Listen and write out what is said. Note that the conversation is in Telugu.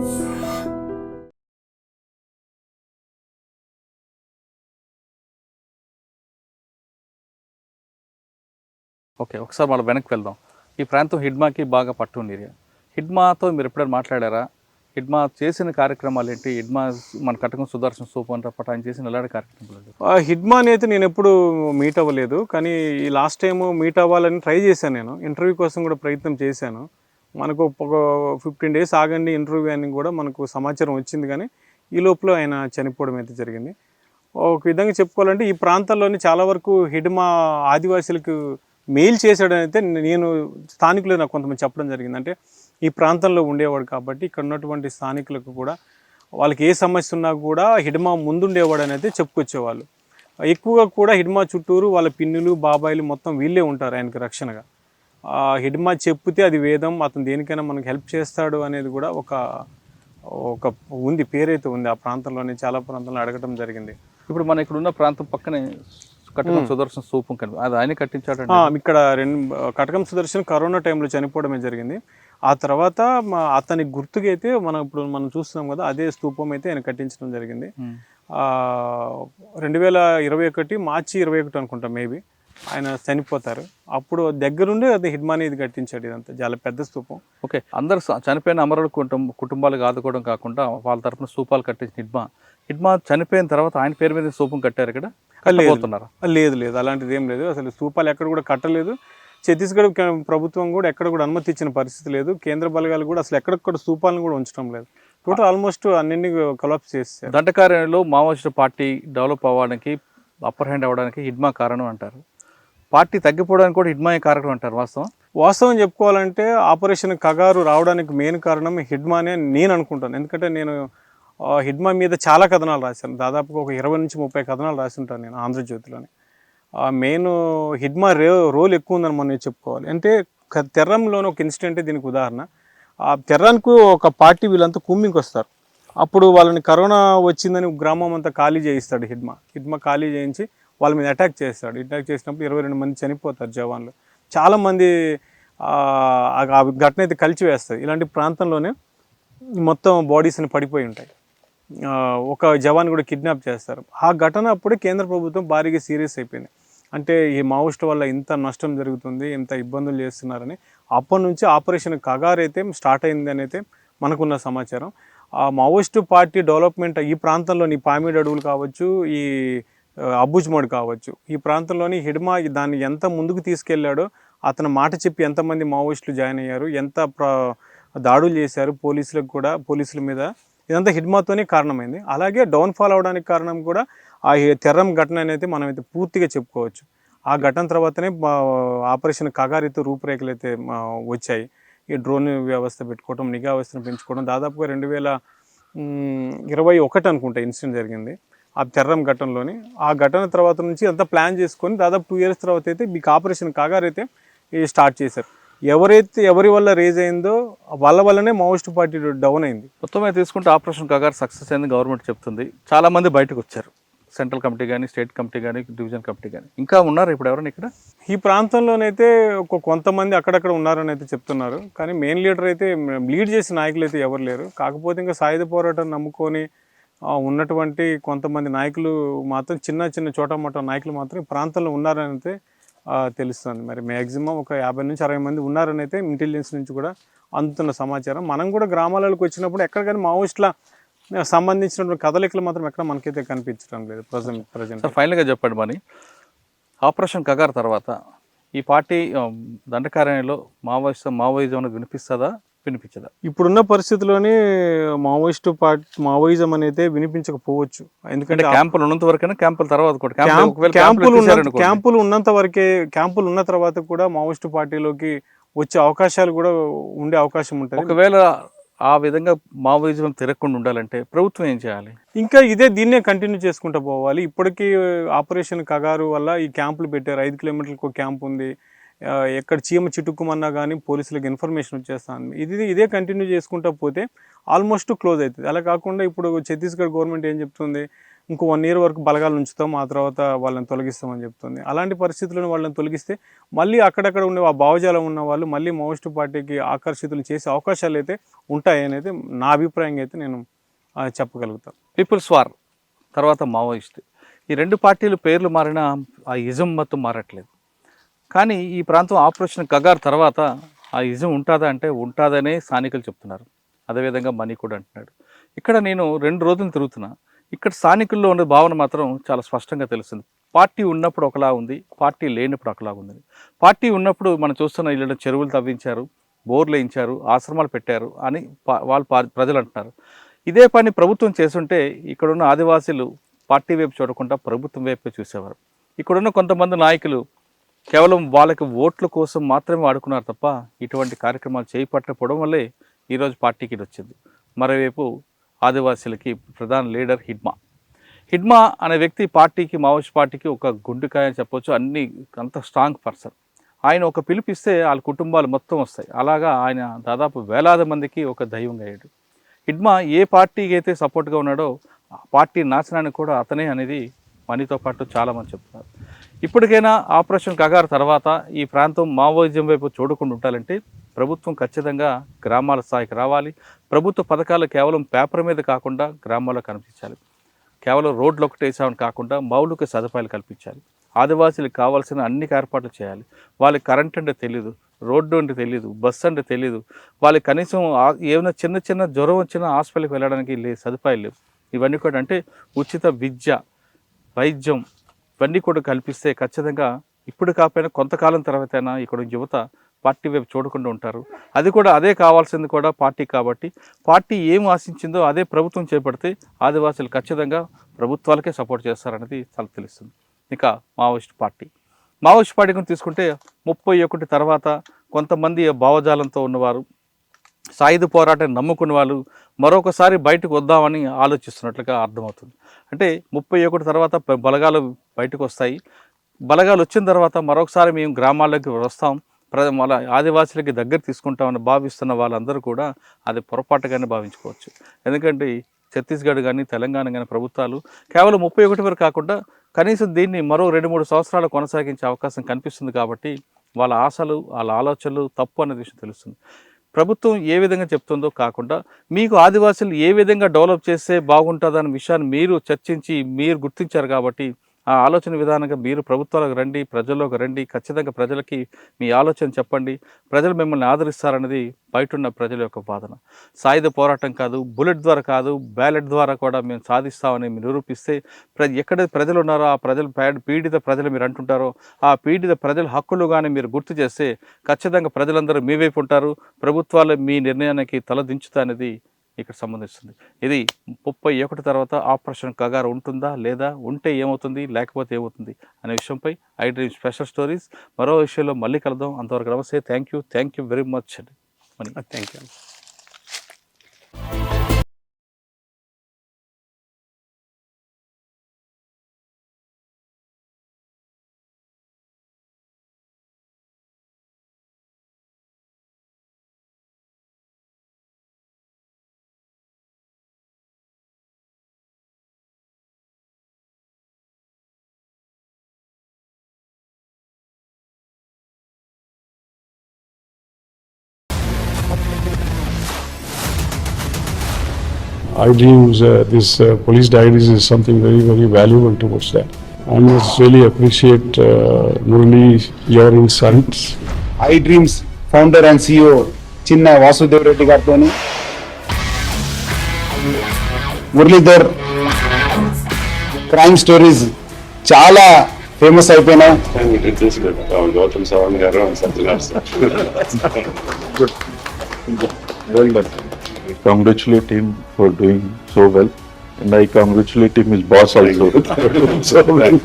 ఓకే. ఒకసారి మళ్ళీ వెనక్కి వెళ్దాం. ఈ ప్రాంతం హిడ్మాకి బాగా పట్టున్న ఏరియా. హిడ్మాతో మీరు ఎప్పుడైనా మాట్లాడారా? హిడ్మా చేసిన కార్యక్రమాలేంటి? హిడ్మా మన కటకం సుదర్శన్ సూప్ అంటారు ఆయన చేసిన ఎలాంటి కార్యక్రమాలు? హిడ్మాని అయితే నేను ఎప్పుడు మీట్ అవ్వలేదు, కానీ ఈ లాస్ట్ టైం మీట్ అవ్వాలని ట్రై చేశాను. నేను ఇంటర్వ్యూ కోసం కూడా ప్రయత్నం చేశాను. మనకు ఒక 15 days ఆగండి ఇంటర్వ్యూ అని కూడా మనకు సమాచారం వచ్చింది, కానీ ఈ లోపల ఆయన చనిపోవడం అయితే జరిగింది. ఒక విధంగా చెప్పుకోవాలంటే ఈ ప్రాంతాల్లోని చాలా వరకు హిడ్మా ఆదివాసీలకు మెయిల్ చేశాడని అయితే నేను స్థానికులు నాకు కొంతమంది చెప్పడం జరిగింది. అంటే ఈ ప్రాంతంలో ఉండేవాడు కాబట్టి ఇక్కడ ఉన్నటువంటి స్థానికులకు కూడా వాళ్ళకి ఏ సమస్య ఉన్నా కూడా హిడ్మా ముందుండేవాడు అనేది చెప్పుకొచ్చేవాళ్ళు. ఎక్కువగా కూడా హిడ్మా చుట్టూరు వాళ్ళ పిన్నులు బాబాయిలు మొత్తం వీళ్ళే ఉంటారు ఆయనకి రక్షణగా. హిడ్మా చెప్తే అది వేదం, అతను దేనికైనా మనకు హెల్ప్ చేస్తాడు అనేది కూడా ఒక ఉంది, పేరైతే ఉంది. ఆ ప్రాంతంలోనే చాలా ప్రాంతాల్లో అడగటం జరిగింది. ఇప్పుడు మన ఇక్కడ ఉన్న ప్రాంతం పక్కనే కటకం సుదర్శన్ సూపం అది ఆయన కట్టించాడు. ఇక్కడ కటకం సుదర్శన్ కరోనా టైంలో చనిపోవడమే జరిగింది. ఆ తర్వాత అతని గుర్తుగా అయితే మనం చూస్తున్నాం కదా, అదే స్తూపం అయితే ఆయన కట్టించడం జరిగింది. 2021 మార్చి 21 అనుకుంటా మేబీ ఆయన చనిపోతారు. అప్పుడు దగ్గరుండి అది హిడ్మాని ఇది కట్టించాడు. ఇదంతా చాలా పెద్ద స్తూపం. ఓకే, అందరు చనిపోయిన అమరుల కుటుంబాలకు ఆదుకోవడం కాకుండా వాళ్ళ తరఫున స్తూపాలు కట్టించిన హిడ్మా చనిపోయిన తర్వాత ఆయన పేరు మీద స్తూపం కట్టారు ఇక్కడ. లేదు, అలాంటిది ఏం లేదు. అసలు స్తూపాలు ఎక్కడ కూడా కట్టలేదు. ఛత్తీస్గఢ్ ప్రభుత్వం కూడా ఎక్కడ కూడా అనుమతి ఇచ్చిన పరిస్థితి లేదు. కేంద్ర బలగాలు కూడా అసలు ఎక్కడెక్కడ స్తూపాలను కూడా ఉంచడం లేదు. టోటల్ ఆల్మోస్ట్ అన్నింటినీ కొలాప్స్ చేస్తారు. దండకారణ్యంలో మావోయిస్టు పార్టీ డెవలప్ అవ్వడానికి, అప్పర్ హ్యాండ్ అవ్వడానికి హిడ్మా కారణం అంటారు. పార్టీ తగ్గిపోవడానికి కూడా హిడ్మా కారణం అంటారు. వాస్తవం చెప్పుకోవాలంటే ఆపరేషన్ కగారు రావడానికి మెయిన్ కారణం హిడ్మానే నేను అనుకుంటాను. ఎందుకంటే నేను హిడ్మా మీద చాలా కథనాలు రాశాను. దాదాపుగా ఒక 20 నుంచి 30 కథనాలు రాసి ఉంటాను నేను ఆంధ్రజ్యోతిలోని. మెయిన్ హిడ్మా రోల్ ఎక్కువ ఉందని మనం చెప్పుకోవాలి. అంటే తెర్రంలోని ఒక ఇన్సిడెంటే దీనికి ఉదాహరణ. ఆ తెర్రానికి ఒక పార్టీ వీళ్ళంతా కుమ్మింకి వస్తారు. అప్పుడు వాళ్ళని కరోనా వచ్చిందని గ్రామం అంతా ఖాళీ చేయిస్తాడు హిడ్మా ఖాళీ చేయించి వాళ్ళ మీద అటాక్ చేస్తాడు. అటాక్ చేసినప్పుడు 22 మంది చనిపోతారు జవాన్లు. చాలామంది ఆ ఘటన అయితే కలిచివేస్తుంది. ఇలాంటి ప్రాంతంలోనే మొత్తం బాడీస్ని పడిపోయి ఉంటాయి. ఒక జవాన్ కూడా కిడ్నాప్ చేస్తారు. ఆ ఘటన అప్పుడే కేంద్ర ప్రభుత్వం భారీగా సీరియస్ అయిపోయింది. అంటే ఈ మావోయిస్ట్ వల్ల ఇంత నష్టం జరుగుతుంది, ఇంత ఇబ్బందులు చేస్తున్నారని అప్పటి నుంచి ఆపరేషన్ కగార్ అయితే స్టార్ట్ అయింది అని అయితే మనకున్న సమాచారం. ఆ మావోయిస్టు పార్టీ డెవలప్మెంట్ ఈ ప్రాంతంలోని పామిడి అడవులు కావచ్చు, ఈ అబుజ్మోడ్ కావచ్చు, ఈ ప్రాంతంలోని హిడ్మా దాన్ని ఎంత ముందుకు తీసుకెళ్లాడో, అతను మాట చెప్పి ఎంతమంది మావోయిస్టులు జాయిన్ అయ్యారు, ఎంత దాడులు చేశారు పోలీసుల మీద, ఇదంతా హిడ్మాతోనే కారణమైంది. అలాగే డౌన్ఫాల్ అవడానికి కారణం కూడా ఆ తెర్రం ఘటన అనేది మనమైతే పూర్తిగా చెప్పుకోవచ్చు. ఆ ఘటన తర్వాతనే ఆపరేషన్ కగారితో రూపురేఖలు అయితే వచ్చాయి. ఈ డ్రోన్ వ్యవస్థ పెట్టుకోవడం, నిఘా వ్యవస్థను పెంచుకోవడం. దాదాపుగా 2021 అనుకుంటా ఇన్సిడెంట్ జరిగింది ఆ తెర్రం ఘటనలోని. ఆ ఘటన తర్వాత నుంచి అంతా ప్లాన్ చేసుకొని దాదాపు 2 years తర్వాత అయితే మీకు ఆపరేషన్ కగార్ అయితే స్టార్ట్ చేశారు. ఎవరి వల్ల రేజ్ అయిందో వాళ్ళ వల్లనే మావోయిస్ట్ పార్టీ డౌన్ అయింది. మొత్తం తీసుకుంటే ఆపరేషన్ కగార్ సక్సెస్ అయింది గవర్నమెంట్ చెప్తుంది. చాలామంది బయటకు వచ్చారు. సెంట్రల్ కమిటీ కానీ, స్టేట్ కమిటీ కానీ, డివిజన్ కమిటీ కానీ. ఇంకా ఉన్నారు ఇప్పుడు ఎవరైనా ఇక్కడ ఈ ప్రాంతంలోనైతే కొంతమంది అక్కడక్కడ ఉన్నారని అయితే చెప్తున్నారు. కానీ మెయిన్ లీడర్ అయితే లీడ్ చేసే నాయకులు అయితే ఎవరు లేరు. కాకపోతే ఇంకా సాయుధ పోరాటం నమ్ముకొని ఉన్నటువంటి కొంతమంది నాయకులు మాత్రం చిన్న చోటమోటా నాయకులు మాత్రం ఈ ప్రాంతంలో ఉన్నారని అయితే తెలుస్తుంది. మరి మ్యాక్సిమం ఒక 50 నుంచి 60 మంది ఉన్నారని అయితే ఇంటెలిజెన్స్ నుంచి కూడా అందుతున్న సమాచారం. మనం కూడా గ్రామాలకు వచ్చినప్పుడు ఎక్కడ కానీ మావోయిస్టుల సంబంధించినటువంటి కదలికలు మాత్రం ఎక్కడ మనకైతే కనిపించడం లేదు ప్రజెంట్. ఫైనల్గా చెప్పండి, మరి ఆపరేషన్ కగార్ తర్వాత ఈ పార్టీ దండకారణ్యంలో మావోయిజం అనేది వినిపించదా? ఇప్పుడున్న పరిస్థితుల్లోనే మావోయిజం అనేది వినిపించకపోవచ్చు. ఎందుకంటే క్యాంపులు ఉన్నంత వరకైనా, క్యాంపుల తర్వాత కూడా క్యాంపులు ఉన్న తర్వాత కూడా మావోయిస్ట్ పార్టీలోకి వచ్చే అవకాశాలు కూడా ఉండే అవకాశం ఉంటుంది. ఒకవేళ ఆ విధంగా మావోయిజం తిరగకుండా ఉండాలంటే ప్రభుత్వం ఏం చేయాలి? ఇంకా దీన్నే కంటిన్యూ చేసుకుంటూ పోవాలి. ఇప్పటికీ ఆపరేషన్ కగారు వల్ల ఈ క్యాంపులు పెట్టారు. 5 kilometers ఒక క్యాంప్ ఉంది. ఎక్కడ చీమ చిటుక్కుమన్నా కానీ పోలీసులకు ఇన్ఫర్మేషన్ వచ్చేస్తాను. ఇదే కంటిన్యూ చేసుకుంటూ పోతే ఆల్మోస్ట్ క్లోజ్ అవుతుంది. అలా కాకుండా ఇప్పుడు ఛత్తీస్గఢ్ గవర్నమెంట్ ఏం చెప్తుంది, ఇంకో 1 year వరకు బలగాలు ఉంచుతాం, ఆ తర్వాత వాళ్ళని తొలగిస్తామని చెప్తుంది. అలాంటి పరిస్థితులను వాళ్ళని తొలగిస్తే మళ్ళీ అక్కడక్కడ ఉండే ఆ భావజాలం ఉన్న వాళ్ళు మళ్ళీ మావోయిస్ట్ పార్టీకి ఆకర్షితులు చేసే అవకాశాలు అయితే ఉంటాయనేది నా అభిప్రాయంగా అయితే నేను చెప్పగలుగుతాను. పీపుల్స్ వార్ తర్వాత మావోయిస్ట్, ఈ 2 పార్టీలు పేర్లు మారినా ఆ ఇజం మొత్తం మారట్లేదు. కానీ ఈ ప్రాంతం ఆపరేషన్ కగార్ తర్వాత ఆ ఇజం ఉంటుందా అంటే ఉంటుందనే స్థానికులు చెప్తున్నారు. అదేవిధంగా మనీ కూడా అంటున్నాడు. ఇక్కడ నేను 2 రోజులు తిరుగుతున్నా, ఇక్కడ స్థానికుల్లో ఉన్న భావన మాత్రం చాలా స్పష్టంగా తెలుస్తుంది. పార్టీ ఉన్నప్పుడు ఒకలా ఉంది, పార్టీ లేనప్పుడు ఒకలా ఉంది. పార్టీ ఉన్నప్పుడు మనం చూస్తున్న ఇళ్ళ చెరువులు తవ్వించారు, బోర్లు వేయించారు, ఆశ్రమాలు పెట్టారు అని వాళ్ళు ప్రజలు అంటున్నారు. ఇదే పని ప్రభుత్వం చేస్తుంటే ఇక్కడున్న ఆదివాసీలు పార్టీ వైపు చూడకుండా ప్రభుత్వం వైపే చూసేవారు. ఇక్కడున్న కొంతమంది నాయకులు కేవలం వాళ్ళకి ఓట్ల కోసం మాత్రమే వాడుకున్నారు తప్ప ఇటువంటి కార్యక్రమాలు చేపట్టకపోవడం వల్లే ఈరోజు పార్టీకి వచ్చింది. మరోవైపు ఆదివాసీలకి ప్రధాన లీడర్ హిడ్మా అనే వ్యక్తి పార్టీకి, మావోయిస్ట్ పార్టీకి ఒక గుండెకాయ అని చెప్పొచ్చు. అంత స్ట్రాంగ్ పర్సన్. ఆయన ఒక పిలిపిస్తే వాళ్ళ కుటుంబాలు మొత్తం వస్తాయి. అలాగా ఆయన దాదాపు వేలాది మందికి ఒక దైవంగా అయ్యాడు. హిడ్మా ఏ పార్టీకి అయితే సపోర్ట్గా ఉన్నాడో ఆ పార్టీ నాశనానికి కూడా అతనే అనేది మనీతో పాటు చాలామంది చెప్తున్నారు. ఇప్పటికైనా ఆపరేషన్ కగార్ తర్వాత ఈ ప్రాంతం మావోయిజం వైపు చూడకుండా ఉండాలంటే ప్రభుత్వం ఖచ్చితంగా గ్రామాల స్థాయికి రావాలి. ప్రభుత్వ పథకాలు కేవలం పేపర్ మీద కాకుండా గ్రామాల్లో కనిపించాలి. కేవలం రోడ్లు ఒకటి వేసామని కాకుండా మౌలిక సదుపాయాలు కల్పించాలి. ఆదివాసీలకు కావాల్సిన అన్ని ఏర్పాట్లు చేయాలి. వాళ్ళకి కరెంట్ అంటే తెలీదు, రోడ్డు అంటే తెలీదు, బస్సు అంటే తెలీదు. వాళ్ళకి కనీసం ఏమైనా చిన్న జ్వరం వచ్చినా హాస్పిటల్కి వెళ్ళడానికి సదుపాయాలు లేవు. ఇవన్నీ కూడా అంటే ఉచిత విద్య, వైద్యం ఇవన్నీ కూడా కల్పిస్తే ఖచ్చితంగా ఇప్పుడు కాకపోయినా కొంతకాలం తర్వాతైనా ఇక్కడ యువత పార్టీ వైపు చూడకుండా ఉంటారు. అది కూడా అదే కావాల్సింది కూడా పార్టీ కాబట్టి పార్టీ ఏం ఆశించిందో అదే ప్రభుత్వం చేపడితే ఆదివాసులు ఖచ్చితంగా ప్రభుత్వాలకే సపోర్ట్ చేస్తారనేది చాలా తెలుస్తుంది. ఇక మావోయిస్ట్ పార్టీ గురించి తీసుకుంటే 31 తర్వాత కొంతమంది భావజాలంతో ఉన్నవారు, సాయుధ పోరాటాన్ని నమ్ముకున్న వాళ్ళు మరొకసారి బయటకు వద్దామని ఆలోచిస్తున్నట్లుగా అర్థమవుతుంది. అంటే 31 తర్వాత బలగాలు బయటకు వస్తాయి. బలగాలు వచ్చిన తర్వాత మరొకసారి మేము గ్రామాల్లోకి వస్తాం, మన ఆదివాసులకి దగ్గర తీసుకుంటామని భావిస్తున్న వాళ్ళందరూ కూడా అది పొరపాటుగానే భావించుకోవచ్చు. ఎందుకంటే ఛత్తీస్గఢ్ కానీ తెలంగాణ కానీ ప్రభుత్వాలు కేవలం 31 వరకు కాకుండా కనీసం దీన్ని మరో 2-3 సంవత్సరాలు కొనసాగించే అవకాశం కనిపిస్తుంది. కాబట్టి వాళ్ళ ఆశలు, వాళ్ళ ఆలోచనలు తప్పు అనే విషయం తెలుస్తుంది. ప్రభుత్వం ఏ విధంగా చెప్తుందో కాకుండా మీకు ఆదివాసులు ఏ విధంగా డెవలప్ చేస్తే బాగుంటుందన్న విషయాన్ని మీరు చర్చించి మీరు గుర్తించారు. కాబట్టి ఆ ఆలోచన విధానంగా మీరు ప్రభుత్వాలకు రండి, ప్రజల్లోకి రండి, ఖచ్చితంగా ప్రజలకి మీ ఆలోచన చెప్పండి. ప్రజలు మిమ్మల్ని ఆదరిస్తారన్నది బయట ఉన్న ప్రజల యొక్క వాదన. సాయుధ పోరాటం కాదు, బుల్లెట్ ద్వారా కాదు, బ్యాలెట్ ద్వారా కూడా మేము సాధిస్తామని మీరు నిరూపిస్తే ఎక్కడ ప్రజలు ఉన్నారో ఆ ప్రజలు పీడిత ప్రజలు మీరు అంటుంటారో ఆ పీడిత ప్రజల హక్కులు కానీ మీరు గుర్తు చేస్తే ఖచ్చితంగా ప్రజలందరూ మీ వైపు ఉంటారు. ప్రభుత్వాలు మీ నిర్ణయానికి తలదించుతా అనేది ఇక్కడ సంబంధిస్తుంది. ఇది 31 తర్వాత ఆపరేషన్ కగార్ ఉంటుందా లేదా, ఉంటే ఏమవుతుంది, లేకపోతే ఏమవుతుంది అనే విషయంపై ఐ డ్రీమ్ స్పెషల్ స్టోరీస్ మరో విషయంలో మళ్ళీ కలుద్దాం. అంతవరకు నమస్తే. Thank you very much. Thank you. iDreams, this police diaries is something very, very valuable towards that. I must really appreciate Murali, your insights. iDreams founder and CEO Chinna Vasudev Reddy గారితోని మురళీధర్ క్రైమ్ స్టోరీస్ చాలా ఫేమస్ అయిపోయినాయి. Gautam Savan garu and Sajjan sir. Good. Well done. I congratulate him for doing so well, and I congratulate him his boss also. So well.